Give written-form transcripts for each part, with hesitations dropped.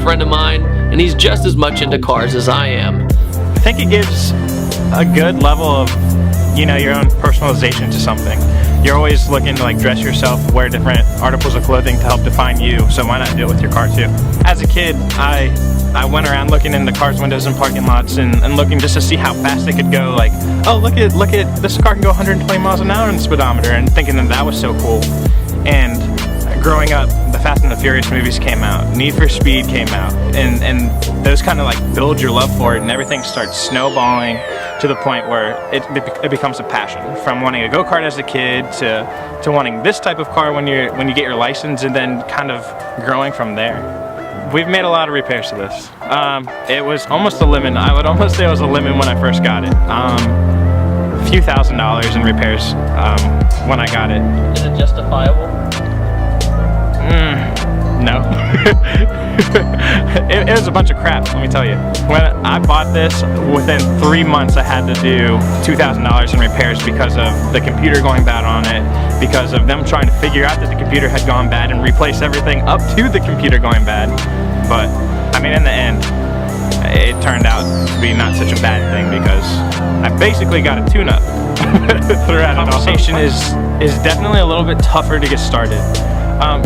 friend of mine, and he's just as much into cars as I am. I think it gives a good level of, your own personalization to something. You're always looking to like dress yourself, wear different articles of clothing to help define you, so why not do it with your car too? As a kid, I went around looking in the cars' windows and parking lots and looking just to see how fast they could go, like, oh, look at this car can go 120 miles an hour in the speedometer, and thinking that was so cool. And growing up, the Fast and the Furious movies came out, Need for Speed came out, and those kind of like build your love for it, and everything starts snowballing to the point where it becomes a passion. From wanting a go-kart as a kid to wanting this type of car when you get your license, and then kind of growing from there. We've made a lot of repairs to this. It was almost a lemon. I would almost say it was a lemon when I first got it. A few $1,000s in repairs when I got it. Is it justifiable? No. it was a bunch of crap, let me tell you. When I bought this, within 3 months I had to do $2,000 in repairs because of the computer going bad on it, because of them trying to figure out that the computer had gone bad and replace everything up to the computer going bad. But, I mean, in the end, it turned out to be not such a bad thing because I basically got a tune-up throughout it all. Conversation is definitely a little bit tougher to get started.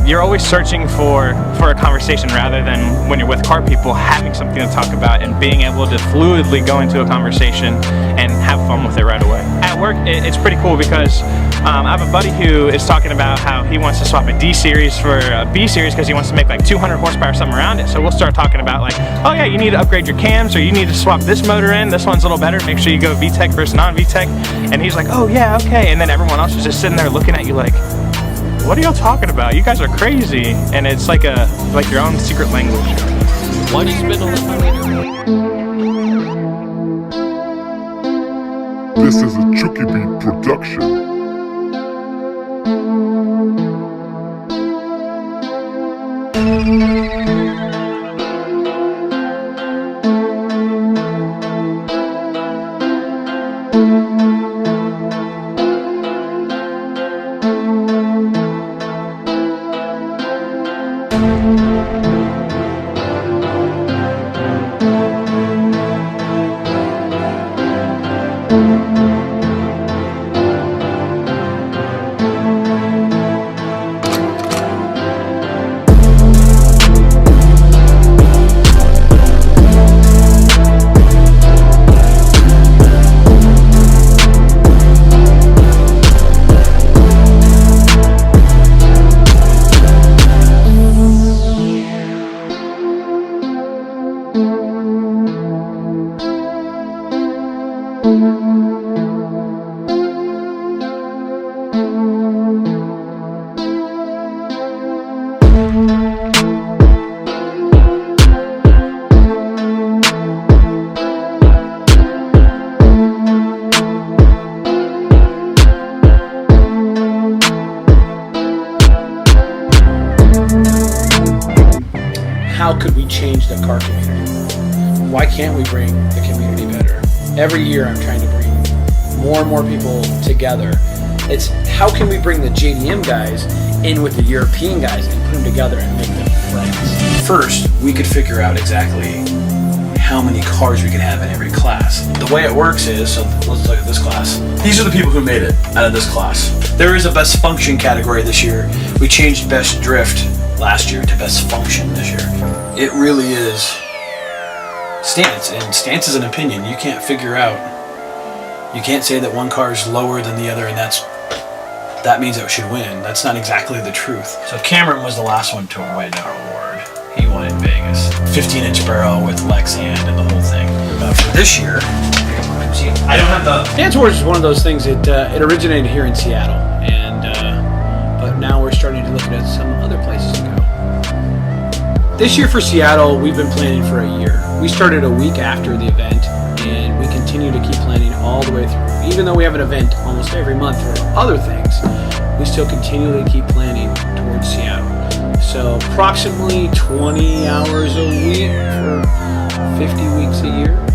You're always searching for a conversation rather than when you're with car people having something to talk about and being able to fluidly go into a conversation and have fun with it right away. At work, it's pretty cool because I have a buddy who is talking about how he wants to swap a D series for a B series because he wants to make like 200 horsepower or something around it. So we'll start talking about like, oh yeah, you need to upgrade your cams, or you need to swap this motor in, this one's a little better, make sure you go VTEC versus non-VTEC. And he's like, oh yeah, okay. And then everyone else is just sitting there looking at you like, what are y'all talking about? You guys are crazy. And it's like your own secret language. Why do you spend all this money? This is a Chucky Beat production. How could we change the car community? Why can't we bring the community better? Every year I'm trying to bring more and more people together. It's how can we bring the JDM guys in with the European guys and put them together and make them friends? First, we could figure out exactly how many cars we can have in every class. The way it works is, so let's look at this class. These are the people who made it out of this class. There is a best function category this year. We changed best drift last year to best function this year. It really is stance, and stance is an opinion. You can't figure out, you can't say that one car is lower than the other and that means it should win. That's not exactly the truth. So Cameron was the last one to win our award. He won in Vegas. 15-inch barrel with Lexan and the whole thing. For this year, I don't have the... Stance Wars is one of those things, it originated here in Seattle, and but now we're starting to look at some other places to go. This year for Seattle, we've been planning for a year. We started a week after the event, and we continue to keep planning all the way through. Even though we have an event almost every month for other things, we still continually keep planning towards Seattle. So approximately 20 hours a week for 50 weeks a year.